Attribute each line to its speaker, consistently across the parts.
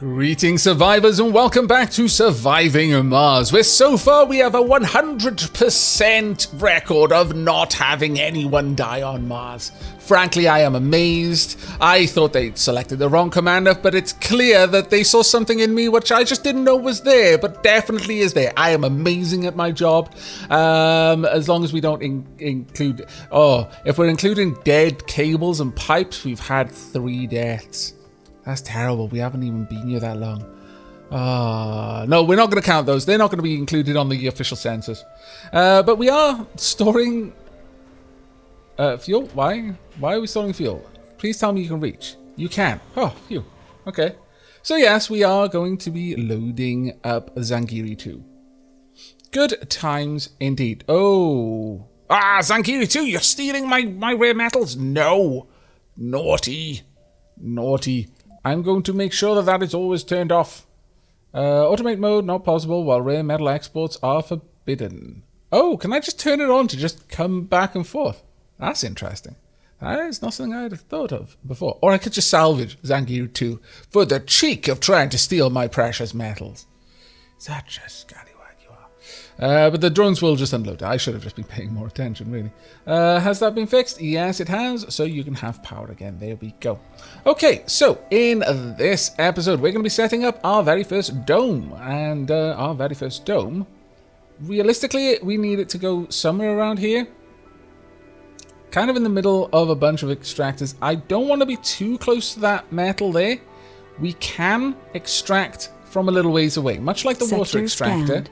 Speaker 1: Greetings survivors and welcome back to Surviving Mars, where so far we have a 100% record of not having anyone die on Mars. Frankly, I am amazed. I thought they'd selected the wrong commander, but it's clear that they saw something in me which I just didn't know was there, but definitely is there. I am amazing at my job, as long as we don't include... Oh, if we're including dead cables and pipes, we've had 3 deaths. That's terrible. We haven't even been here that long. No, we're not going to count those. They're not going to be included on the official census. But we are storing fuel. Why? Why are we storing fuel? Please tell me you can reach. You can. Oh, phew. Okay. So yes, we are going to be loading up Zangiri 2. Good times indeed. Oh. Zangiri 2, you're stealing my rare metals. No. Naughty. Naughty. I'm going to make sure that is always turned off. Automate mode, not possible, while rare metal exports are forbidden. Oh, can I just turn it on to just come back and forth? That's interesting. That is not something I'd have thought of before. Or I could just salvage Zangiri 2 for the cheek of trying to steal my precious metals. Such a scallywag you are. But the drones will just unload. I should have just been paying more attention, really. Has that been fixed? Yes, it has. So you can have power again. There we go. Okay, so in this episode, we're going to be setting up our very first dome. And our very first dome, realistically, we need it to go somewhere around here. Kind of in the middle of a bunch of extractors. I don't want to be too close to that metal there. We can extract from a little ways away, much like the water extractor.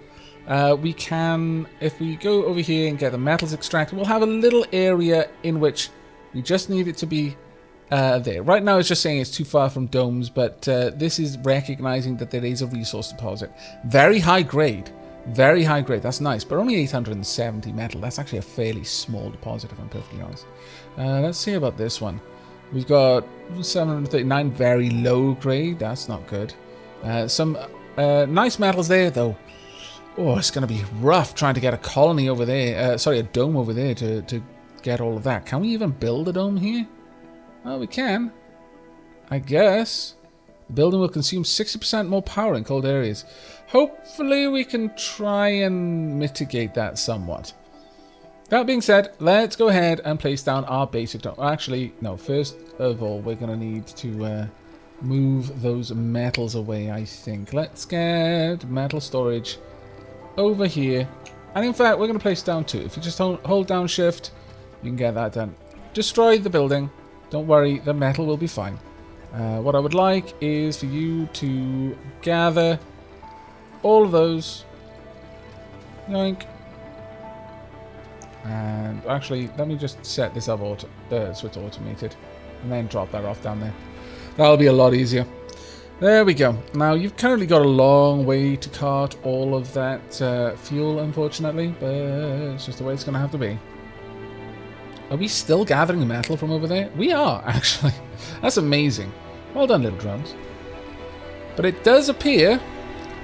Speaker 1: We can, if we go over here and get the metals extracted, we'll have a little area in which we just need it to be there. Right now it's just saying it's too far from domes, but this is recognizing that there is a resource deposit. Very high grade. Very high grade. That's nice, but only 870 metal. That's actually a fairly small deposit, if I'm perfectly honest. Let's see about this one. We've got 739 very low grade. That's not good. Some nice metals there, though. Oh, it's going to be rough trying to get a colony over there. Sorry, a dome over there to get all of that. Can we even build a dome here? Oh, we can. I guess. The building will consume 60% more power in cold areas. Hopefully we can try and mitigate that somewhat. That being said, let's go ahead and place down our basic dome. Actually, no, first of all, we're going to need to move those metals away, I think. Let's get metal storage over here. And in fact, we're going to place down 2. If you just hold down shift, you can get that done. Destroy the building. Don't worry, the metal will be fine. What I would like is for you to gather all of those. Yoink. And actually, let me just set this up so it's automated. And then drop that off down there. That'll be a lot easier. There we go. Now, you've currently got a long way to cart all of that fuel, unfortunately. But it's just the way it's going to have to be. Are we still gathering metal from over there? We are, actually. That's amazing. Well done, little drones. But it does appear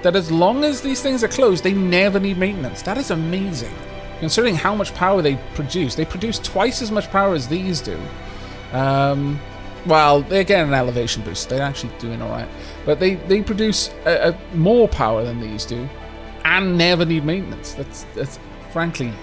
Speaker 1: that as long as these things are closed, they never need maintenance. That is amazing. Considering how much power they produce twice as much power as these do. Well, they're getting an elevation boost. They're actually doing alright. But they produce more power than these do. And never need maintenance. That's frankly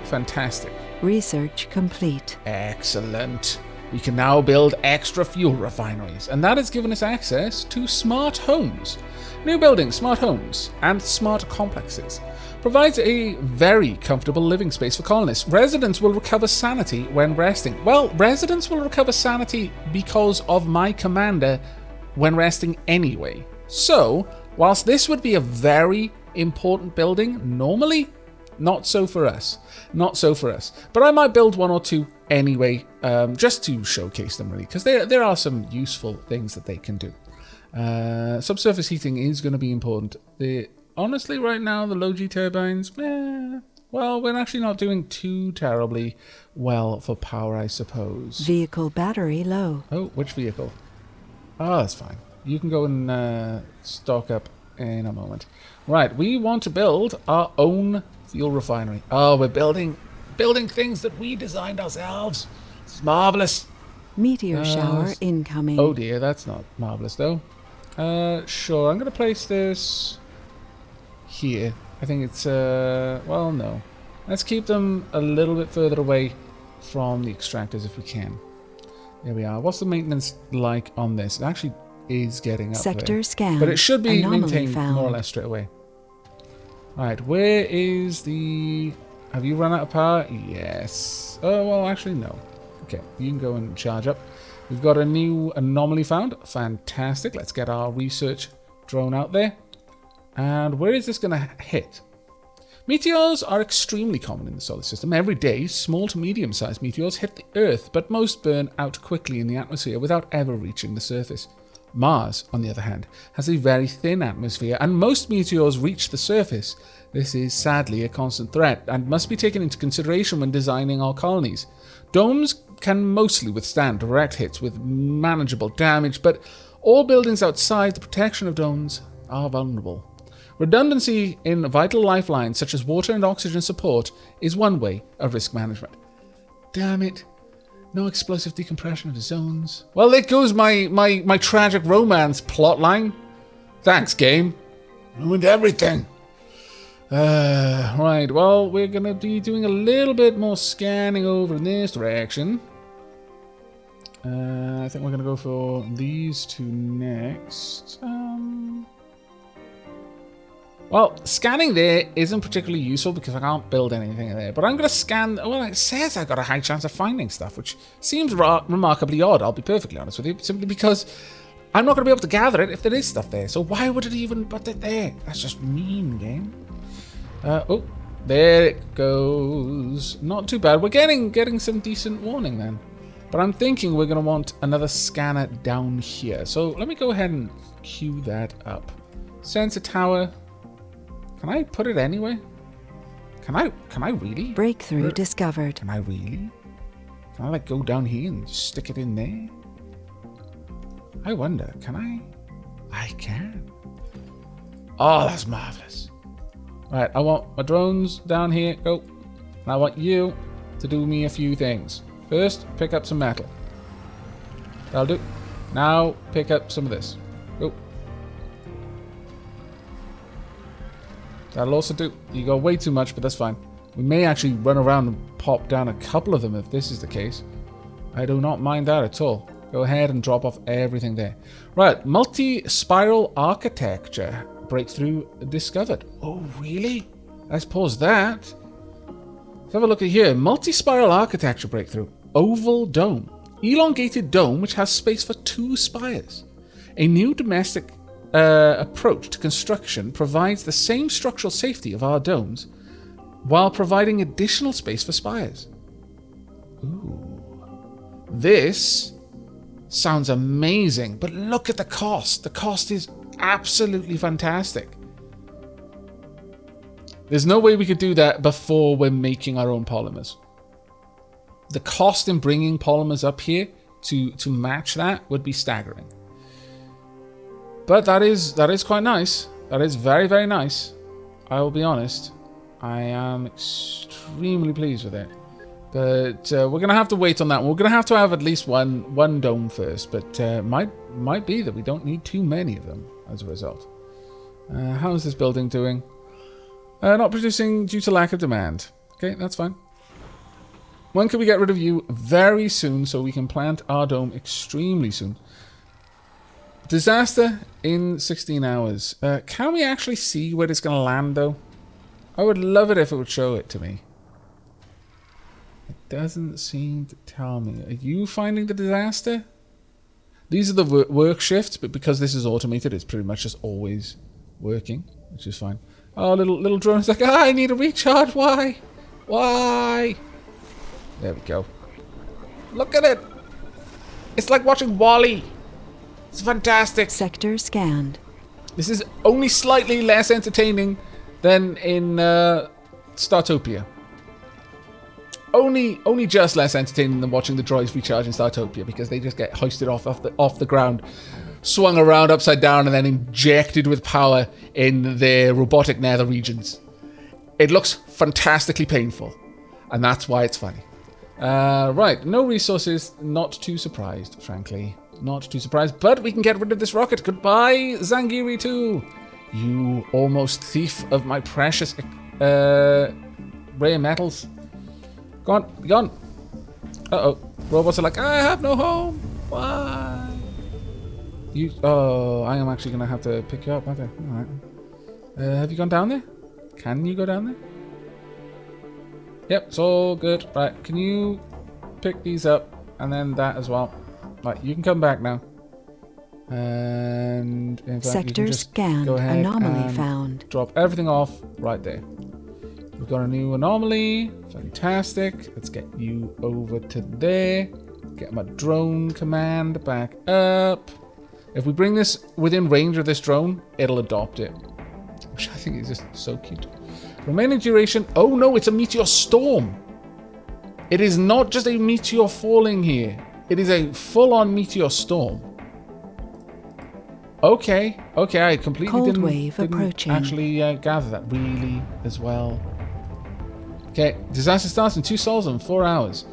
Speaker 1: fantastic.
Speaker 2: Research complete.
Speaker 1: Excellent. We can now build extra fuel refineries. And that has given us access to smart homes. New buildings, smart homes, and smart complexes. Provides a very comfortable living space for colonists. Residents will recover sanity when resting. Well, residents will recover sanity because of my commander when resting anyway. So, whilst this would be a very important building, normally, not so for us. Not so for us. But I might build 1 or 2 anyway, just to showcase them really, because there are some useful things that they can do. Subsurface heating is going to be important. Honestly, right now, the low G turbines, well, we're actually not doing too terribly well for power, I suppose.
Speaker 2: Vehicle battery low.
Speaker 1: Oh, which vehicle? Oh, that's fine. You can go and stock up in a moment. Right, we want to build our own fuel refinery. Oh, we're building things that we designed ourselves. It's marvelous.
Speaker 2: Meteor shower incoming.
Speaker 1: Oh dear, that's not marvelous though. Sure. I'm going to place this here. I think it's, well, no. Let's keep them a little bit further away from the extractors if we can. There we are. What's the maintenance like on this? It actually is getting up
Speaker 2: Sector
Speaker 1: there.
Speaker 2: scanned.
Speaker 1: But it should be
Speaker 2: Anomaly
Speaker 1: maintained
Speaker 2: found.
Speaker 1: more or less straight away. Right, where is the... Have you run out of power? Yes. Oh, well, actually, no. Okay, you can go and charge up. We've got a new anomaly found. Fantastic. Let's get our research drone out there. And where is this going to hit? Meteors are extremely common in the solar system. Every day, small to medium-sized meteors hit the Earth, but most burn out quickly in the atmosphere without ever reaching the surface. Mars, on the other hand, has a very thin atmosphere, and most meteors reach the surface. This is sadly a constant threat, and must be taken into consideration when designing our colonies. Domes can mostly withstand direct hits with manageable damage, but all buildings outside the protection of domes are vulnerable. Redundancy in vital lifelines such as water and oxygen support is one way of risk management. Damn it. No explosive decompression of the zones. Well, there goes my tragic romance plotline. Thanks, game. Ruined everything. Right, well, we're going to be doing a little bit more scanning over in this direction. I think we're going to go for these two next. Well, scanning there isn't particularly useful because I can't build anything there. But I'm going to scan... Well, it says I've got a high chance of finding stuff, which seems remarkably odd, I'll be perfectly honest with you. Simply because I'm not going to be able to gather it if there is stuff there. So why would it even put it there? That's just mean, game. Oh, there it goes. Not too bad. We're getting some decent warning then. But I'm thinking we're going to want another scanner down here. So let me go ahead and queue that up. Sensor tower... Can I put it anywhere? Can I really?
Speaker 2: Breakthrough discovered.
Speaker 1: Can I really? Can I like go down here and just stick it in there? I wonder, can I? I can. Oh, that's marvelous. Right, I want my drones down here. Go. And I want you to do me a few things. First, pick up some metal. That'll do. Now, pick up some of this. Go. That'll also do. You got way too much, but that's fine. We may actually run around and pop down a couple of them if this is the case. I do not mind that at all. Go ahead and drop off everything there. Right, multi-spiral architecture breakthrough discovered. Oh, really? Let's pause that. Let's have a look at here. Multi-spiral architecture breakthrough. Oval dome. Elongated dome which has space for 2 spires. A new domestic approach to construction provides the same structural safety of our domes while providing additional space for spires. Ooh. This sounds amazing, but look at the cost. The cost is absolutely fantastic. There's no way we could do that before we're making our own polymers. The cost in bringing polymers up here to match that would be staggering. But that is quite nice. That is very, very nice. I will be honest. I am extremely pleased with it. But we're going to have to wait on that. We're going to have at least one dome first. But might be that we don't need too many of them as a result. How is this building doing? Not producing due to lack of demand. Okay, that's fine. When can we get rid of you? Very soon, so we can plant our dome extremely soon. Disaster in 16 hours. Can we actually see where it's going to land, though? I would love it if it would show it to me. It doesn't seem to tell me. Are you finding the disaster? These are the work shifts, but because this is automated, it's pretty much just always working, which is fine. Oh, little drone is like, I need a recharge. Why? Why? There we go. Look at it. It's like watching WALL-E. It's fantastic.
Speaker 2: Sector scanned.
Speaker 1: This is only slightly less entertaining than in Startopia. Only just less entertaining than watching the droids recharge in Startopia because they just get hoisted off the ground, swung around upside down, and then injected with power in their robotic nether regions. It looks fantastically painful, and that's why it's funny. Right, no resources. Not too surprised, frankly. not too surprised. But we can get rid of this rocket. Goodbye, Zangiri 2. You almost thief of my precious rare metals. Go on, be gone. Uh-oh. Robots are like, I have no home. Why? I am actually going to have to pick you up, aren't I? Alright. Have you gone down there? Can you go down there? Yep, it's all good. Right, can you pick these up? And then that as well. Right, you can come back now. And in fact,
Speaker 2: Sector
Speaker 1: you can just
Speaker 2: scanned.
Speaker 1: go ahead
Speaker 2: Anomaly
Speaker 1: and
Speaker 2: found.
Speaker 1: drop everything off right there. We've got a new anomaly. Fantastic. Let's get you over to there. Get my drone command back up. If we bring this within range of this drone, it'll adopt it. Which I think is just so cute. Remaining duration. Oh no, it's a meteor storm. It is not just a meteor falling here. It is a full-on meteor storm. Okay, I completely didn't actually gather that really as well. Okay, disaster starts in 2 sols and 4 hours.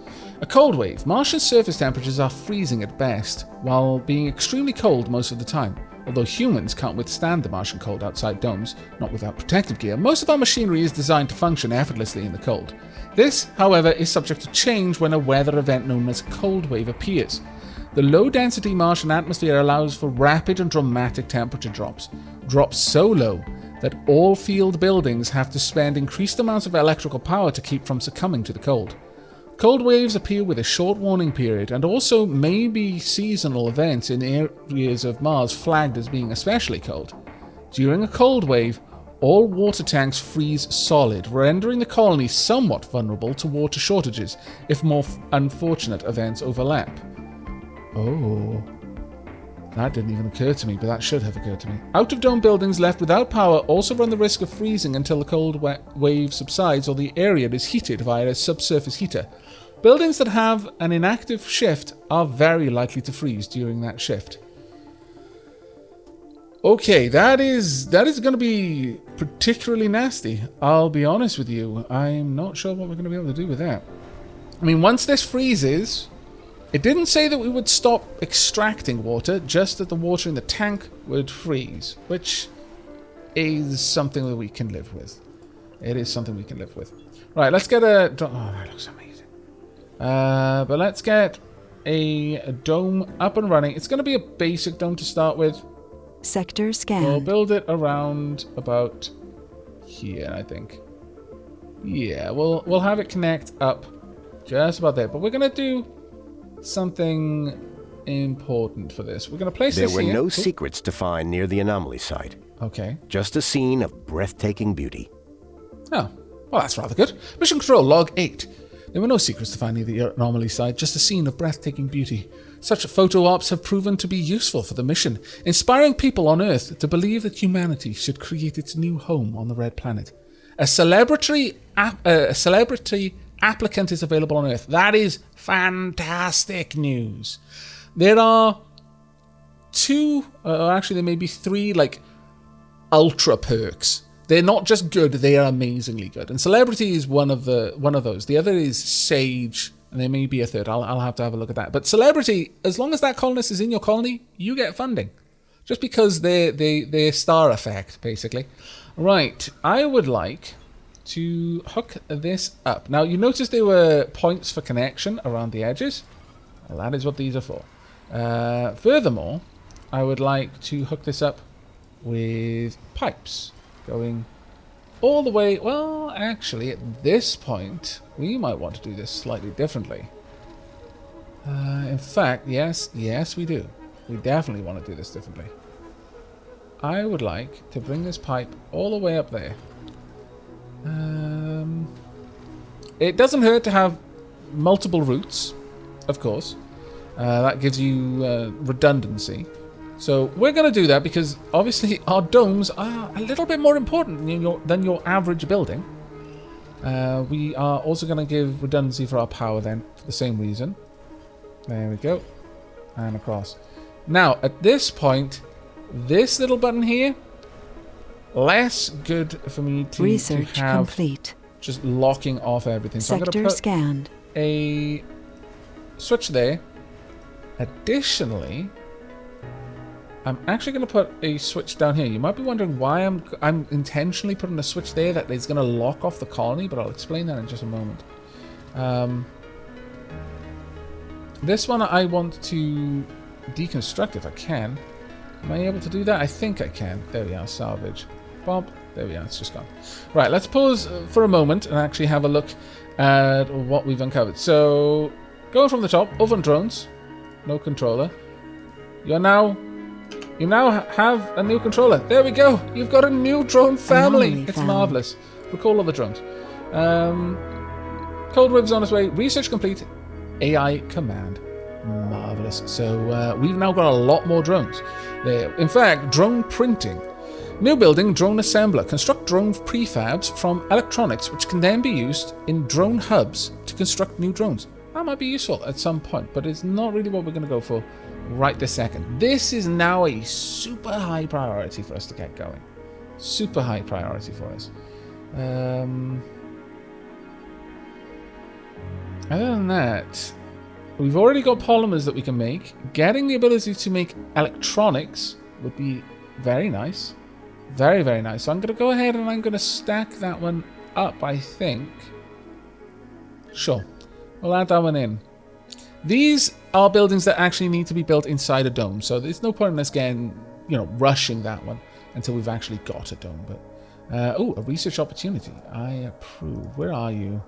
Speaker 1: A cold wave. Martian surface temperatures are freezing at best, while being extremely cold most of the time. Although humans can't withstand the Martian cold outside domes, not without protective gear, most of our machinery is designed to function effortlessly in the cold. This, however, is subject to change when a weather event known as a cold wave appears. The low-density Martian atmosphere allows for rapid and dramatic temperature drops. Drops so low that all field buildings have to spend increased amounts of electrical power to keep from succumbing to the cold. Cold waves appear with a short warning period and also may be seasonal events in areas of Mars flagged as being especially cold. During a cold wave, all water tanks freeze solid, rendering the colony somewhat vulnerable to water shortages if more unfortunate events overlap. Oh, that didn't even occur to me, but that should have occurred to me. Out-of-dome buildings left without power also run the risk of freezing until the cold wave subsides or the area is heated via a subsurface heater. Buildings that have an inactive shift are very likely to freeze during that shift. Okay, that is going to be particularly nasty. I'll be honest with you. I'm not sure what we're going to be able to do with that. I mean, once this freezes, it didn't say that we would stop extracting water, just that the water in the tank would freeze, which is something that we can live with. It is something we can live with. Right, let's get a... Oh, that looks amazing. But let's get a dome up and running. It's going to be a basic dome to start with.
Speaker 2: Sector scanned.
Speaker 1: We'll build it around about here, I think. Yeah, we'll have it connect up just about there. But we're going to do something important for this. We're going to place this here.
Speaker 3: There were no secrets to find near the anomaly site.
Speaker 1: Okay.
Speaker 3: Just a scene of breathtaking beauty.
Speaker 1: Oh, well, that's rather good. Mission Control Log 8. There were no secrets to find near the anomaly site, just a scene of breathtaking beauty. Such photo ops have proven to be useful for the mission, inspiring people on Earth to believe that humanity should create its new home on the Red Planet. A celebrity applicant is available on Earth. That is fantastic news. There are 2, actually there may be 3, like, ultra perks. They're not just good, they are amazingly good. And celebrity is one of those. The other is sage, and there may be a third. I'll have to have a look at that. But celebrity, as long as that colonist is in your colony, you get funding. Just because they're star effect, basically. Right, I would like to hook this up. Now, you notice there were points for connection around the edges. Well, that is what these are for. Furthermore, I would like to hook this up with pipes going all the way. Well, actually, at this point, we might want to do this slightly differently. In fact, yes, we do. We definitely want to do this differently. I would like to bring this pipe all the way up there. It doesn't hurt to have multiple routes, of course. That gives you redundancy. So we're going to do that because obviously our domes are a little bit more important than your average building. We are also going to give redundancy for our power then, for the same reason. There we go. And across. Now, at this point, this little button here, less good for me to have
Speaker 2: complete.
Speaker 1: Just locking off everything. So
Speaker 2: Sector
Speaker 1: I'm going to put
Speaker 2: scanned.
Speaker 1: a switch there. Additionally, I'm actually going to put a switch down here. You might be wondering why I'm intentionally putting a switch there that is going to lock off the colony, but I'll explain that in just a moment. This one I want to deconstruct if I can. Am I able to do that? I think I can. There we are, salvage. Bob. There we are, it's just gone. Right, let's pause for a moment and actually have a look at what we've uncovered. So, going from the top, oven drones. No controller. You now have a new controller. There we go. You've got a new drone family. It's marvelous. Recall all the drones. Cold Rive's on its way. Research complete. AI command. Marvelous. So we've now got a lot more drones. There. In fact, drone printing. New building, drone assembler. Construct drone prefabs from electronics, which can then be used in drone hubs to construct new drones. That might be useful at some point, but it's not really what we're going to go for right this second. This is now a super high priority for us to get going. Super high priority for us. Other than that, we've already got polymers that we can make. Getting the ability to make electronics would be very nice. Very, very nice. So I'm going to go ahead and I'm going to stack that one up, I think. Sure. We'll add that one in. These are buildings that actually need to be built inside a dome. So there's no point in us getting, rushing that one until we've actually got a dome. But oh, a research opportunity. I approve. Where are you?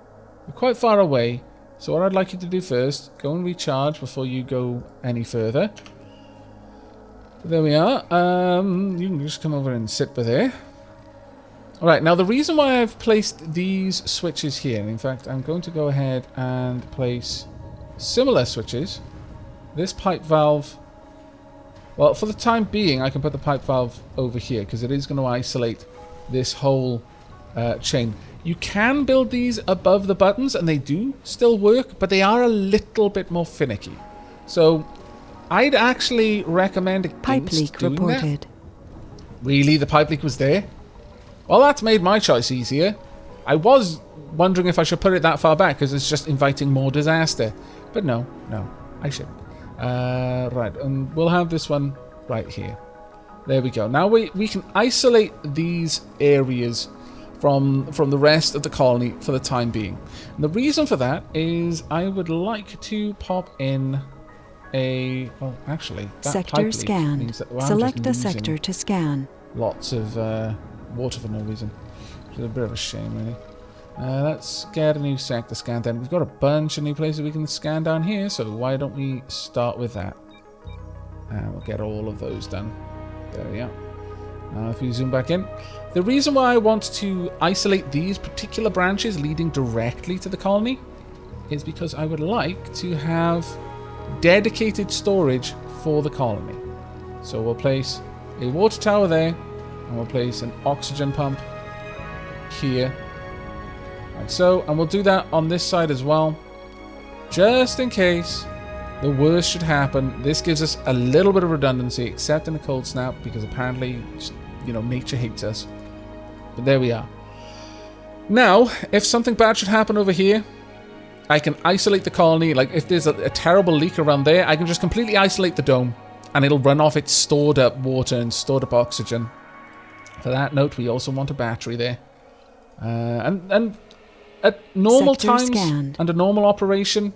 Speaker 1: You're quite far away. So what I'd like you to do first, go and recharge before you go any further. There we are. You can just come over and sit by there. Alright, now the reason why I've placed these switches here, and in fact I'm going to go ahead and place similar switches. This pipe valve, well, for the time being I can put the pipe valve over here because it is going to isolate this whole chain. You can build these above the buttons and they do still work, but they are a little bit more finicky. So I'd actually recommend against
Speaker 2: pipe leak
Speaker 1: doing
Speaker 2: reported.
Speaker 1: That. Really? The pipe leak was there? Well, that's made my choice easier. I was wondering if I should put it that far back because it's just inviting more disaster. But no, I shouldn't. Right, and we'll have this one right here. There we go. Now we can isolate these areas from the rest of the colony for the time being. And the reason for that is I would like to pop in a... Well, actually, that
Speaker 2: sector scanned. Select a sector to scan.
Speaker 1: Lots of water for no reason. Which is a bit of a shame, really. Let's get a new sector scan then. We've got a bunch of new places we can scan down here, so why don't we start with that? And we'll get all of those done. There we are. Now if we zoom back in. The reason why I want to isolate these particular branches leading directly to the colony is because I would like to have dedicated storage for the colony. So we'll place a water tower there, and we'll place an oxygen pump here, like so, and we'll do that on this side as well, just in case the worst should happen. This gives us a little bit of redundancy, except in a cold snap, because apparently, nature hates us. But there we are. Now, if something bad should happen over here, I can isolate the colony. Like, if there's a terrible leak around there, I can just completely isolate the dome, and it'll run off its stored up water and stored up oxygen. For that note, we also want a battery there. And at normal times, under normal operation,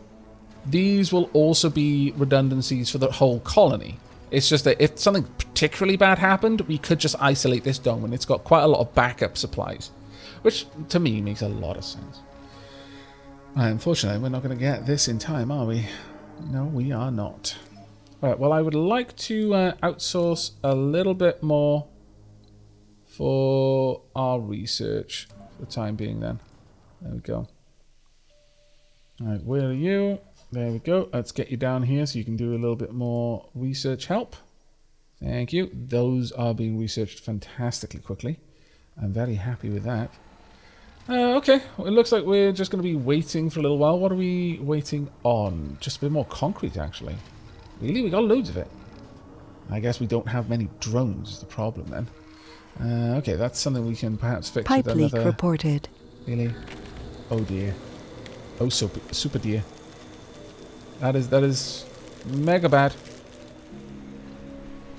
Speaker 1: these will also be redundancies for the whole colony. It's just that if something particularly bad happened, we could just isolate this dome, and it's got quite a lot of backup supplies, which to me makes a lot of sense. Unfortunately, we're not going to get this in time, are we? No, we are not. Alright, well, I would like to outsource a little bit more for our research for the time being then. There we go. Alright, where are you? There we go. Let's get you down here so you can do a little bit more research help. Thank you. Those are being researched fantastically quickly. I'm very happy with that. Okay, well, it looks like we're just going to be waiting for a little while. What are we waiting on? Just a bit more concrete, actually. Really? We got loads of it. I guess we don't have many drones is the problem then. Okay, that's something we can perhaps fix
Speaker 2: pipe
Speaker 1: with
Speaker 2: leak
Speaker 1: another...
Speaker 2: reported.
Speaker 1: Really? Oh dear. Oh, super dear. That is mega bad.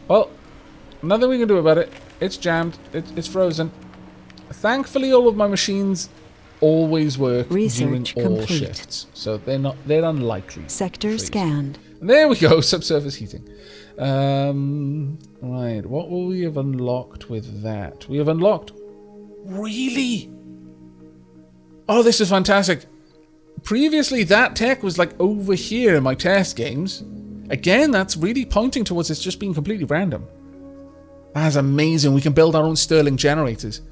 Speaker 1: Well, Nothing we can do about it. It's jammed. It's frozen. Thankfully, all of my machines always work
Speaker 2: Research
Speaker 1: during all
Speaker 2: complete.
Speaker 1: shifts, so they're unlikely.
Speaker 2: Sector scanned.
Speaker 1: And there we go, subsurface heating. Right, what will we have unlocked with that? We have unlocked... Really? Oh, this is fantastic. Previously, that tech was like over here in my test games. Again, that's really pointing towards it's just being completely random. That's amazing. We can build our own Stirling generators.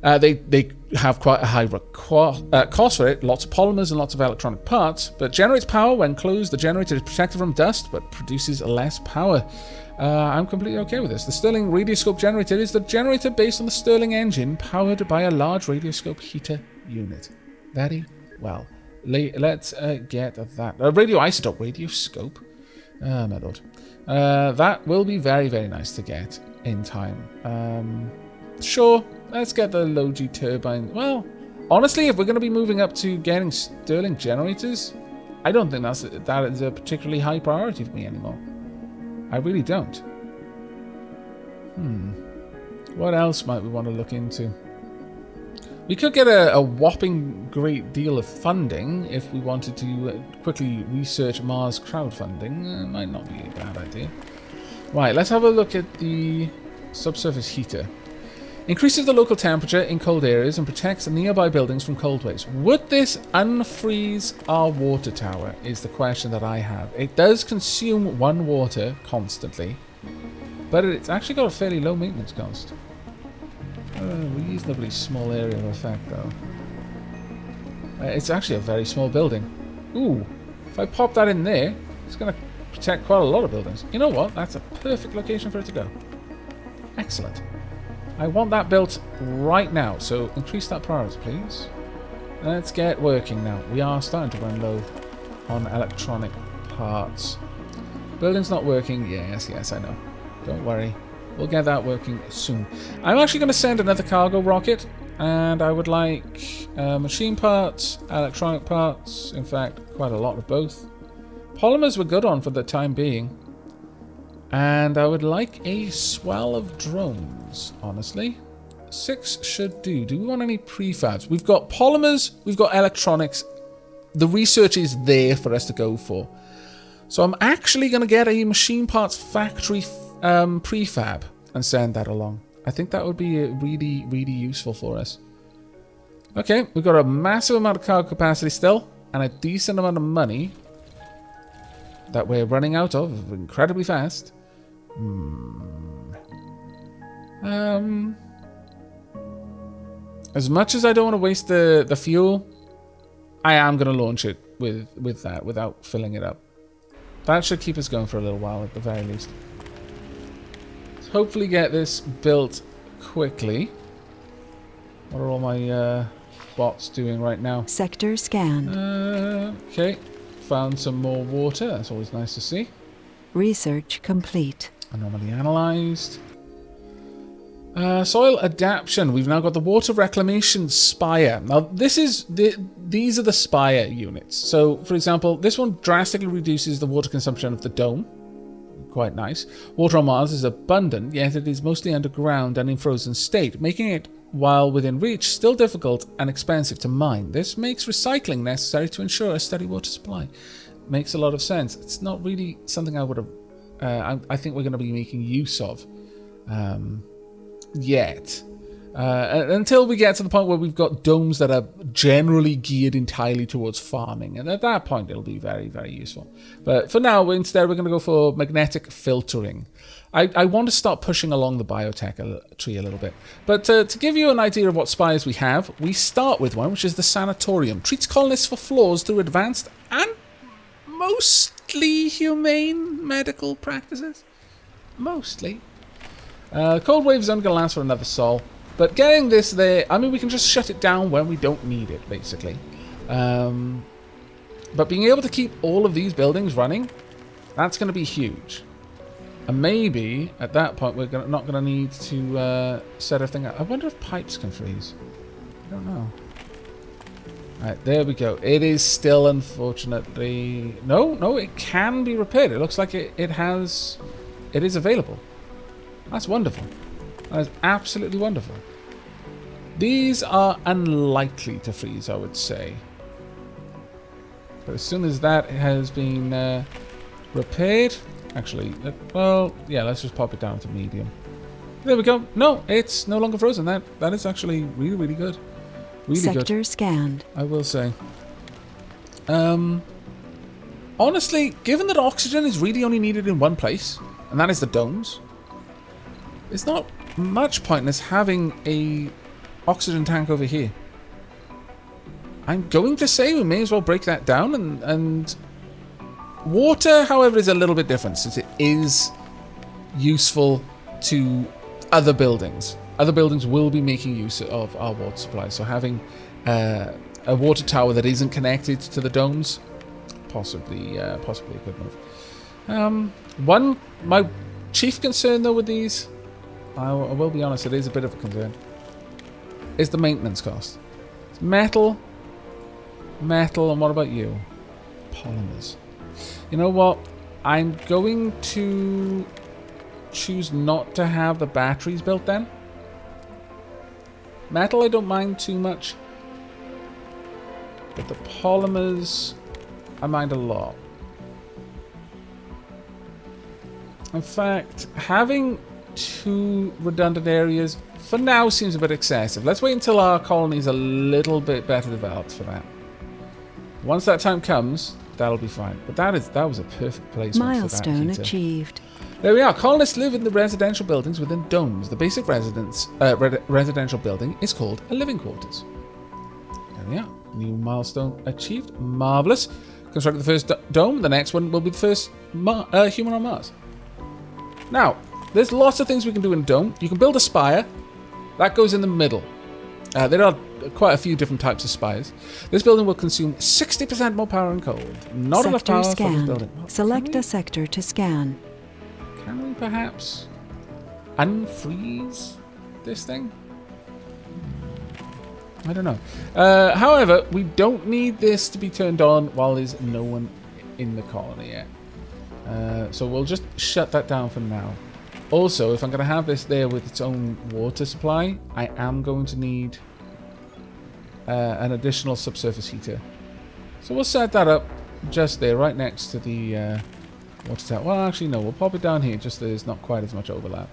Speaker 1: They have quite a high cost for it, lots of polymers and lots of electronic parts, but generates power when closed. The generator is protected from dust, but produces less power. I'm completely okay with this. The Stirling radioscope generator is the generator based on the Stirling engine, powered by a large radioscope heater unit. Very well. Let's get that. Radioisotope radioscope. Oh, my lord. That will be very, very nice to get in time. Sure, let's get the low-G turbine. Well, honestly, if we're going to be moving up to getting Stirling generators, I don't think that is a particularly high priority for me anymore. I really don't. What else might we want to look into? We could get a whopping great deal of funding if we wanted to quickly research Mars crowdfunding. Might not be a bad idea. Right, let's have a look at the subsurface heater. Increases the local temperature in cold areas and protects nearby buildings from cold waves. Would this unfreeze our water tower is the question that I have. It does consume 1 water constantly, but it's actually got a fairly low maintenance cost. A reasonably small area of effect though. It's actually a very small building. Ooh, if I pop that in there, it's going to protect quite a lot of buildings. You know what? That's a perfect location for it to go. Excellent. I want that built right now, so increase that priority, please. Let's get working now. We are starting to run low on electronic parts. Building's not working. Yes, I know. Don't worry. We'll get that working soon. I'm actually going to send another cargo rocket, and I would like machine parts, electronic parts, in fact, quite a lot of both. Polymers we're good on for the time being. And I would like a swell of drones, honestly. 6 should do. Do we want any prefabs? We've got polymers, we've got electronics. The research is there for us to go for. So I'm actually going to get a machine parts factory prefab and send that along. I think that would be really, really useful for us. Okay, we've got a massive amount of cargo capacity still, and a decent amount of money that we're running out of incredibly fast. As much as I don't want to waste the fuel, I am going to launch it with that without filling it up. That should keep us going for a little while at the very least. Let's hopefully get this built quickly. What are all my bots doing right now?
Speaker 2: Sector scanned.
Speaker 1: Okay, found some more water. That's always nice to see.
Speaker 2: Research complete.
Speaker 1: Anomaly analyzed. Soil adaptation. We've now got the water reclamation spire. Now, these are the spire units. So, for example, this one drastically reduces the water consumption of the dome. Quite nice. Water on Mars is abundant, yet it is mostly underground and in frozen state, making it, while within reach, still difficult and expensive to mine. This makes recycling necessary to ensure a steady water supply. Makes a lot of sense. It's not really something I would have... I think we're going to be making use of yet. Until we get to the point where we've got domes that are generally geared entirely towards farming. And at that point, it'll be very, very useful. But for now, instead, we're going to go for magnetic filtering. I want to start pushing along the biotech tree a little bit. But to give you an idea of what spires we have, we start with one, which is the sanatorium. Treats colonists for flaws through advanced and mostly humane medical practices. Mostly. Cold wave's only going to last for another sol. But getting this there, I mean, we can just shut it down when we don't need it, basically. But being able to keep all of these buildings running, that's going to be huge. And maybe, at that point, we're not going to need to set everything up. I wonder if pipes can freeze. I don't know. Alright, there we go. It is still, unfortunately... No, it can be repaired. It looks like it is available. That's wonderful. That is absolutely wonderful. These are unlikely to freeze, I would say. But as soon as that has been repaired... Actually, well, yeah, let's just pop it down to medium. There we go. No, it's no longer frozen. That is actually really, really good. Really good.
Speaker 2: Sector scanned.
Speaker 1: I will say. Honestly, given that oxygen is really only needed in one place, and that is the domes, it's not much pointless having a oxygen tank over here. I'm going to say we may as well break that down, and water, however, is a little bit different since it is useful to other buildings. Other buildings will be making use of our water supply, so having a water tower that isn't connected to the domes, possibly a good move. My chief concern though with these, I will be honest, it is a bit of a concern, is the maintenance cost. It's metal, and what about you? Polymers. You know what? I'm going to choose not to have the batteries built then. Metal I don't mind too much. But the polymers I mind a lot. In fact, having 2 redundant areas for now seems a bit excessive. Let's wait until our colony's a little bit better developed for that. Once that time comes, that'll be fine. But that was a perfect placement for that
Speaker 2: Milestone
Speaker 1: heater.
Speaker 2: achieved.
Speaker 1: There we are. Colonists live in the residential buildings within domes. The basic residential building is called a living quarters. There we are. New milestone achieved. Marvelous. Construct the first dome. The next one will be the first human on Mars. Now, there's lots of things we can do in a dome. You can build a spire. That goes in the middle. There are quite a few different types of spires. This building will consume 60% more power and cold. Not enough
Speaker 2: Sector
Speaker 1: power for this
Speaker 2: scanned.
Speaker 1: building. Well,
Speaker 2: Select a sector to scan.
Speaker 1: Can we perhaps unfreeze this thing? I don't know. However, we don't need this to be turned on while there's no one in the colony yet. So we'll just shut that down for now. Also, if I'm going to have this there with its own water supply, I am going to need an additional subsurface heater. So we'll set that up just there, right next to the water tower. Well, actually, no, we'll pop it down here, just so there's not quite as much overlap.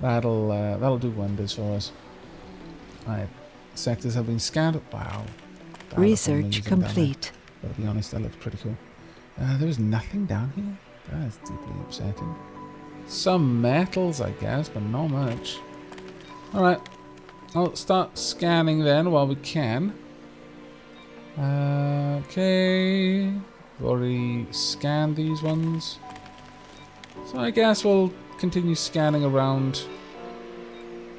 Speaker 1: That'll do wonders for us. Alright, sectors have been scanned. Wow. That looks
Speaker 2: Research
Speaker 1: amazing down there.
Speaker 2: complete.
Speaker 1: Gotta be honest, that looks pretty cool. There was nothing down here? That is deeply upsetting. Some metals, I guess, but not much. Alright. I'll start scanning then while we can. Okay. We've already scanned these ones. So I guess we'll continue scanning around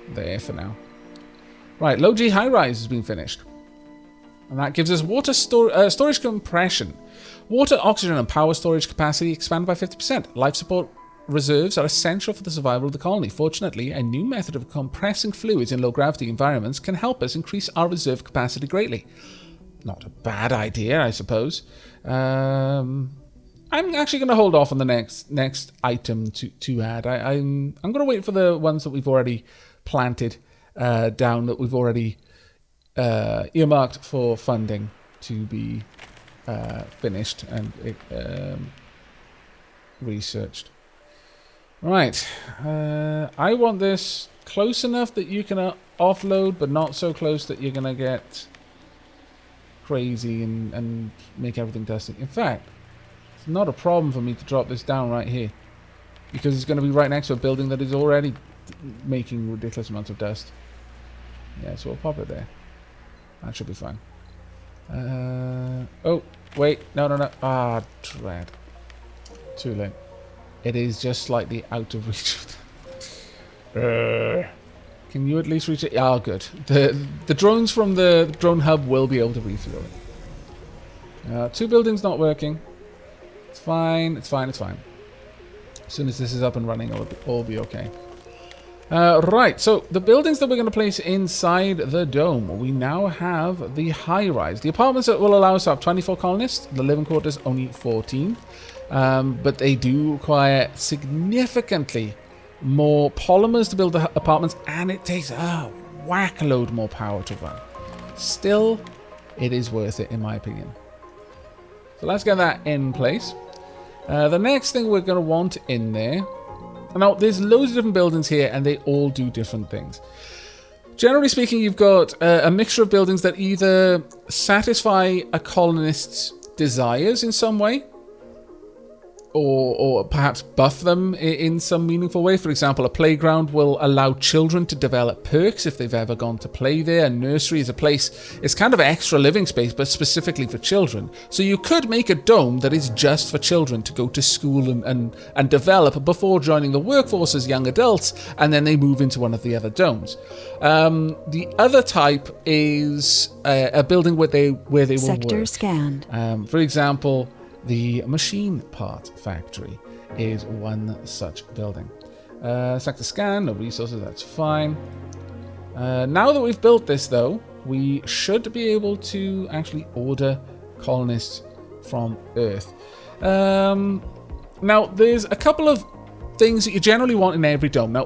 Speaker 1: there for now. Right, low G high rise has been finished. And that gives us water storage compression. Water, oxygen, and power storage capacity expanded by 50%. Life support reserves are essential for the survival of the colony. Fortunately, a new method of compressing fluids in low-gravity environments can help us increase our reserve capacity greatly. Not a bad idea, I suppose. I'm actually going to hold off on the next item to add. I'm going to wait for the ones that we've already planted down, that we've already earmarked for funding to be finished and researched. Right, I want this close enough that you can offload, but not so close that you're going to get crazy and make everything dusty. In fact, it's not a problem for me to drop this down right here, because it's going to be right next to a building that is already making ridiculous amounts of dust. Yeah, so we'll pop it there. That should be fine. Oh, wait, no. Ah, dread. Too late. It is just slightly out of reach. Can you at least reach it? Ah, good. The drones from the drone hub will be able to refuel it. 2 buildings not working. It's fine. As soon as this is up and running, it'll all be okay. Right, so the buildings that we're going to place inside the dome, we now have the high-rise. The apartments that will allow us to have 24 colonists, the living quarters only 14. But they do require significantly more polymers to build the apartments, and it takes a whack load more power to run. Still, it is worth it in my opinion. So let's get that in place. The next thing we're going to want in there... Now, there's loads of different buildings here, and they all do different things. Generally speaking, you've got a mixture of buildings that either satisfy a colonist's desires in some way, or perhaps buff them in some meaningful way. For example, a playground will allow children to develop perks if they've ever gone to play there. A nursery is a place, it's kind of extra living space, but specifically for children. So you could make a dome that is just for children to go to school and develop before joining the workforce as young adults, and then they move into one of the other domes. The other type is a building where they will
Speaker 2: Sector
Speaker 1: work.
Speaker 2: scanned.
Speaker 1: For example, the machine part factory is one such building. Sector scan, no resources, that's fine. Now that we've built this, though, we should be able to actually order colonists from Earth. Now, there's a couple of things that you generally want in every dome. Now,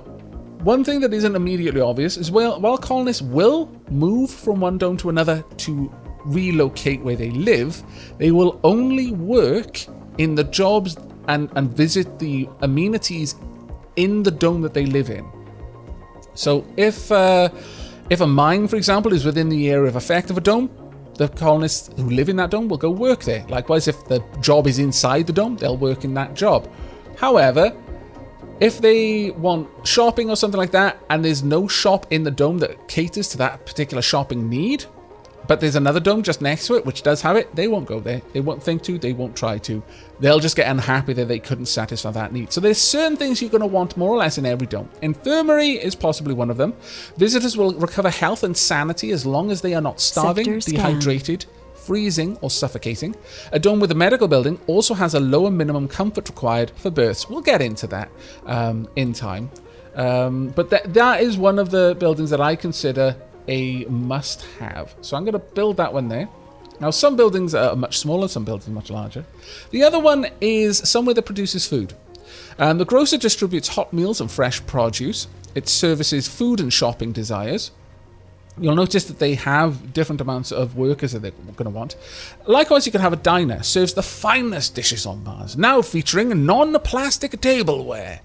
Speaker 1: one thing that isn't immediately obvious is while colonists will move from one dome to another to relocate where they live, they will only work in the jobs and visit the amenities in the dome that they live in. So if a mine, for example, is within the area of effect of a dome, the colonists who live in that dome will go work there. Likewise, if the job is inside the dome, they'll work in that job. However, if they want shopping or something like that, and there's no shop in the dome that caters to that particular shopping need, but there's another dome just next to it which does have it, they won't go there. They won't think to, they won't try to. They'll just get unhappy that they couldn't satisfy that need. So there's certain things you're going to want more or less in every dome. Infirmary is possibly one of them. Visitors will recover health and sanity as long as they are not starving, dehydrated, freezing, or suffocating. A dome with a medical building also has a lower minimum comfort required for births. We'll get into that in time. But that is one of the buildings that I consider a must-have. So I'm going to build that one there. Now, some buildings are much smaller, some buildings are much larger. The other one is somewhere that produces food. The grocer distributes hot meals and fresh produce. It services food and shopping desires. You'll notice that they have different amounts of workers that they're going to want. Likewise, you can have a diner. Serves the finest dishes on Mars, now featuring non-plastic tableware.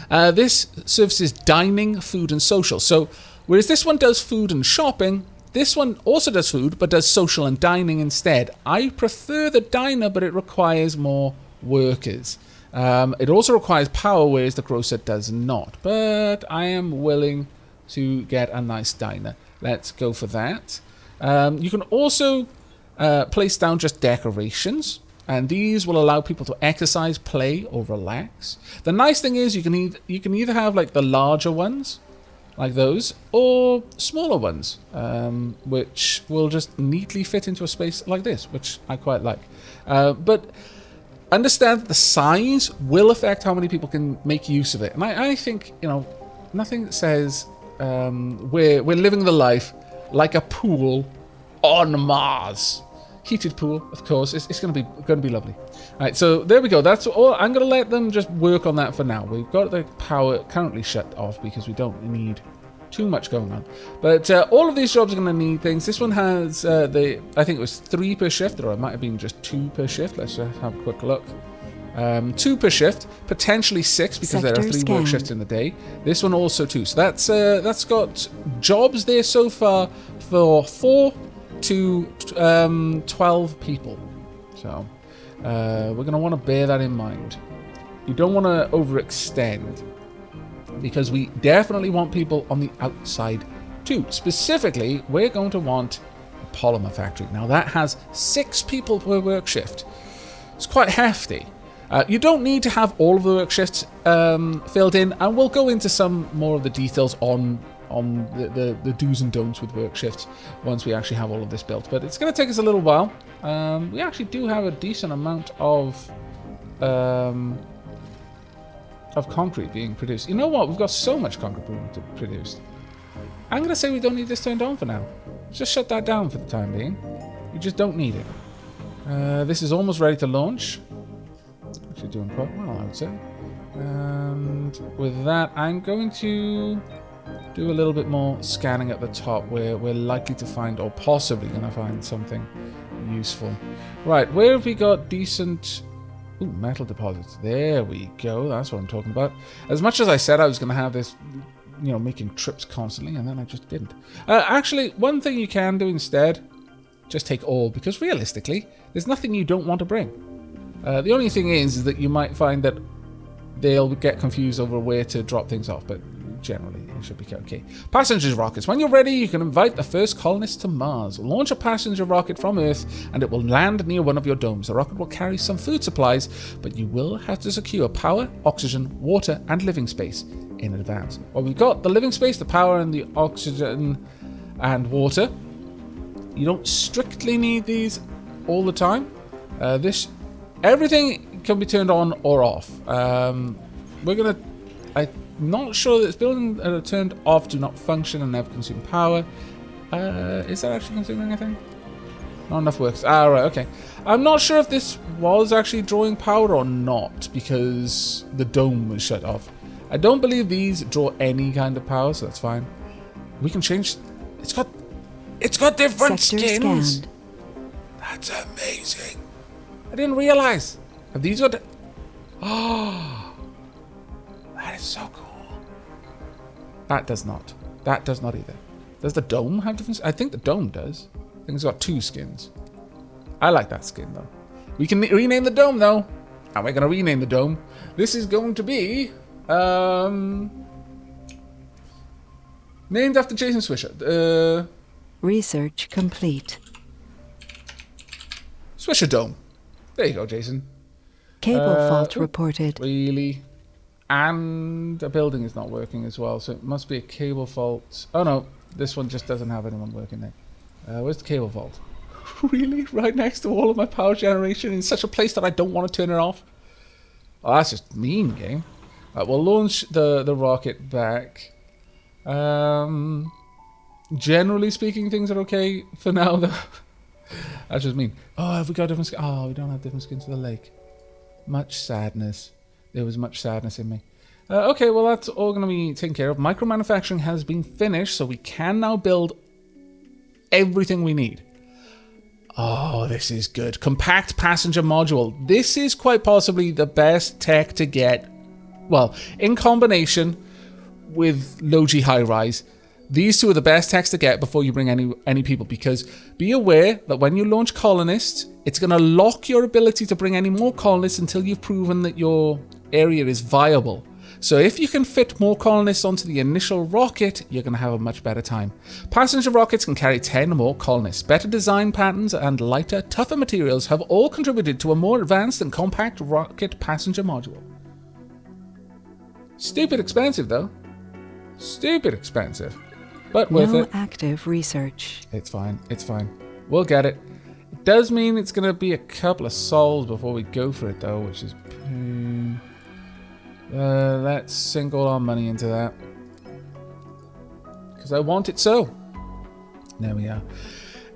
Speaker 1: This services dining, food, and social. So, whereas this one does food and shopping, this one also does food, but does social and dining instead. I prefer the diner, but it requires more workers. It also requires power, whereas the grocer does not. But I am willing to get a nice diner. Let's go for that. You can also place down just decorations, and these will allow people to exercise, play, or relax. The nice thing is you can either have like the larger ones, like those, or smaller ones, which will just neatly fit into a space like this, which I quite like. But understand that the size will affect how many people can make use of it. And I think, nothing says we're living the life like a pool on Mars. Heated pool, of course. It's going to be lovely. All right, so there we go. That's all. I'm going to let them just work on that for now. We've got the power currently shut off because we don't need too much going on. But all of these jobs are going to need things. This one has I think it was 3 per shift, or it might have been just 2 per shift. Let's just have a quick look. 2 per shift, potentially 6 because there are 3 work shifts in the day. This one also 2. So that's got jobs there so far for 4 to 12 people. So we're going to want to bear that in mind. You don't want to overextend, because we definitely want people on the outside too. Specifically, we're going to want a polymer factory. Now that has 6 people per work shift. It's quite hefty. You don't need to have all of the work shifts filled in, and we'll go into some more of the details on the do's and don'ts with work shifts once we actually have all of this built. But it's going to take us a little while. We actually do have a decent amount of concrete being produced. You know what? We've got so much concrete being produced. I'm going to say we don't need this turned on for now. Just shut that down for the time being. You just don't need it. This is almost ready to launch. Actually doing quite well, I would say. And with that, I'm going to do a little bit more scanning at the top where we're likely to find, or possibly going to find, something useful. Right, where have we got decent... Ooh, metal deposits. There we go. That's what I'm talking about. As much as I said I was going to have this, you know, making trips constantly, and then I just didn't. Actually, one thing you can do instead, just take all, because realistically, there's nothing you don't want to bring. The only thing is that you might find that they'll get confused over where to drop things off, but generally it should be okay. Passenger rockets. When you're ready, you can invite the first colonists to Mars. Launch a passenger rocket from Earth, and it will land near one of your domes. The rocket will carry some food supplies, but you will have to secure power, oxygen, water, and living space in advance. Well, we've got the living space, the power, and the oxygen and water. You don't strictly need these all the time. Everything can be turned on or off. I'm not sure that it's buildings that are turned off do not function and never consume power. Is that actually consuming anything? Not enough works. Ah, right, okay. I'm not sure if this was actually drawing power or not, because the dome was shut off. I don't believe these draw any kind of power, so that's fine. We can change... It's got different
Speaker 2: Sector
Speaker 1: skins!
Speaker 2: scanned.
Speaker 1: That's amazing. I didn't realize. Have these got... Oh, that is so cool. That does not. That does not either. Does the dome have different... I think the dome does. I think it's got 2 skins. I like that skin, though. We can rename the dome, though. And we're going to rename the dome. This is going to be... named after Jason Swisher.
Speaker 2: Research complete.
Speaker 1: Swisher Dome. There you go, Jason.
Speaker 2: Cable fault reported.
Speaker 1: Really? And a building is not working as well, so it must be a cable fault. Oh no, this one just doesn't have anyone working there. Where's the cable fault? Really? Right next to all of my power generation in such a place that I don't want to turn it off? Oh, that's just mean, game. Right, we'll launch the rocket back. Generally speaking, things are okay for now, though. That's just mean. Oh, have we got different skins? Oh, we don't have different skins for the lake. Much sadness. There was much sadness in me. Okay, well, that's all going to be taken care of. Micro-manufacturing has been finished, so we can now build everything we need. Oh, this is good. Compact passenger module. This is quite possibly the best tech to get. Well, in combination with low-G high-rise, these two are the best techs to get before you bring any people, because be aware that when you launch colonists, it's going to lock your ability to bring any more colonists until you've proven that your area is viable. So if you can fit more colonists onto the initial rocket, you're going to have a much better time. Passenger rockets can carry 10 or more colonists. Better design patterns and lighter, tougher materials have all contributed to a more advanced and compact rocket passenger module. Stupid expensive, though. Stupid expensive. But worth it.
Speaker 2: No active research.
Speaker 1: It's fine. It's fine. We'll get it. It does mean it's going to be a couple of sols before we go for it, though, which is pain. Let's sink all our money into that. Because I want it so. There we are.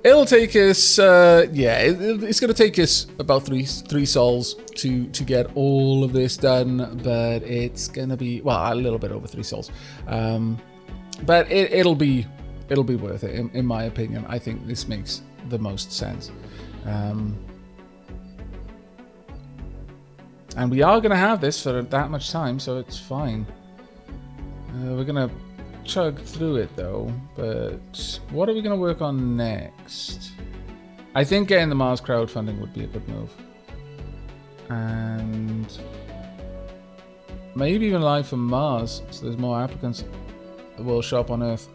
Speaker 1: It'll take us, it's going to take us about three sols to get all of this done, but it's going to be, well, a little bit over 3 sols. But it'll be worth it, in my opinion. I think this makes the most sense. And we are going to have this for that much time, so it's fine. We're going to chug through it, though. But what are we going to work on next? I think getting the Mars crowdfunding would be a good move. And maybe even live from Mars, so there's more applicants that will show up on Earth.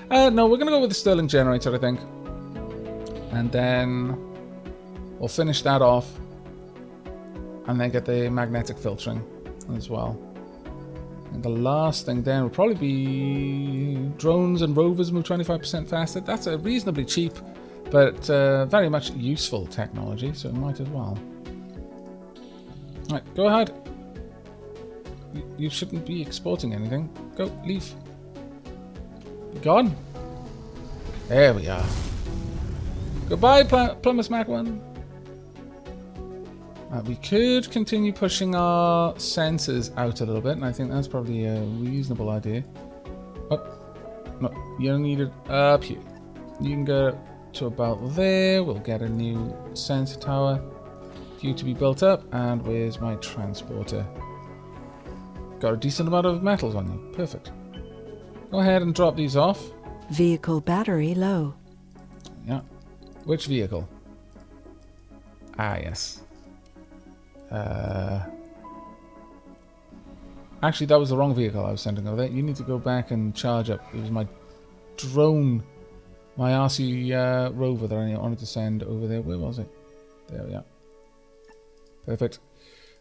Speaker 1: No, we're going to go with the Stirling generator, I think. And then we'll finish that off. And then get the magnetic filtering as well. And the last thing then will probably be drones and rovers move 25% faster. That's a reasonably cheap, but very much useful technology, so it might as well. Right, go ahead. You shouldn't be exporting anything. Go, leave. Be gone. There we are. Goodbye, Plymouth Mac 1. We could continue pushing our sensors out a little bit, and I think that's probably a reasonable idea. Oh, no, you don't need it up here. You can go to about there. We'll get a new sensor tower due to be built up. And where's my transporter? Got a decent amount of metals on you. Perfect. Go ahead and drop these off.
Speaker 2: Vehicle battery low.
Speaker 1: Yeah. Which vehicle? Ah, yes. Actually, that was the wrong vehicle I was sending over there. You need to go back and charge up. It was my drone, my RC rover that I wanted to send over there. Where was it? There we are. Perfect.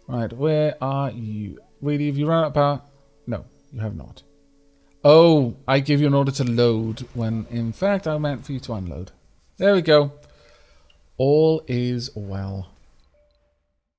Speaker 1: Right, where are you? Really, have you run out of power? No, you have not. Oh, I give you an order to load when, in fact, I meant for you to unload. There we go. All is well.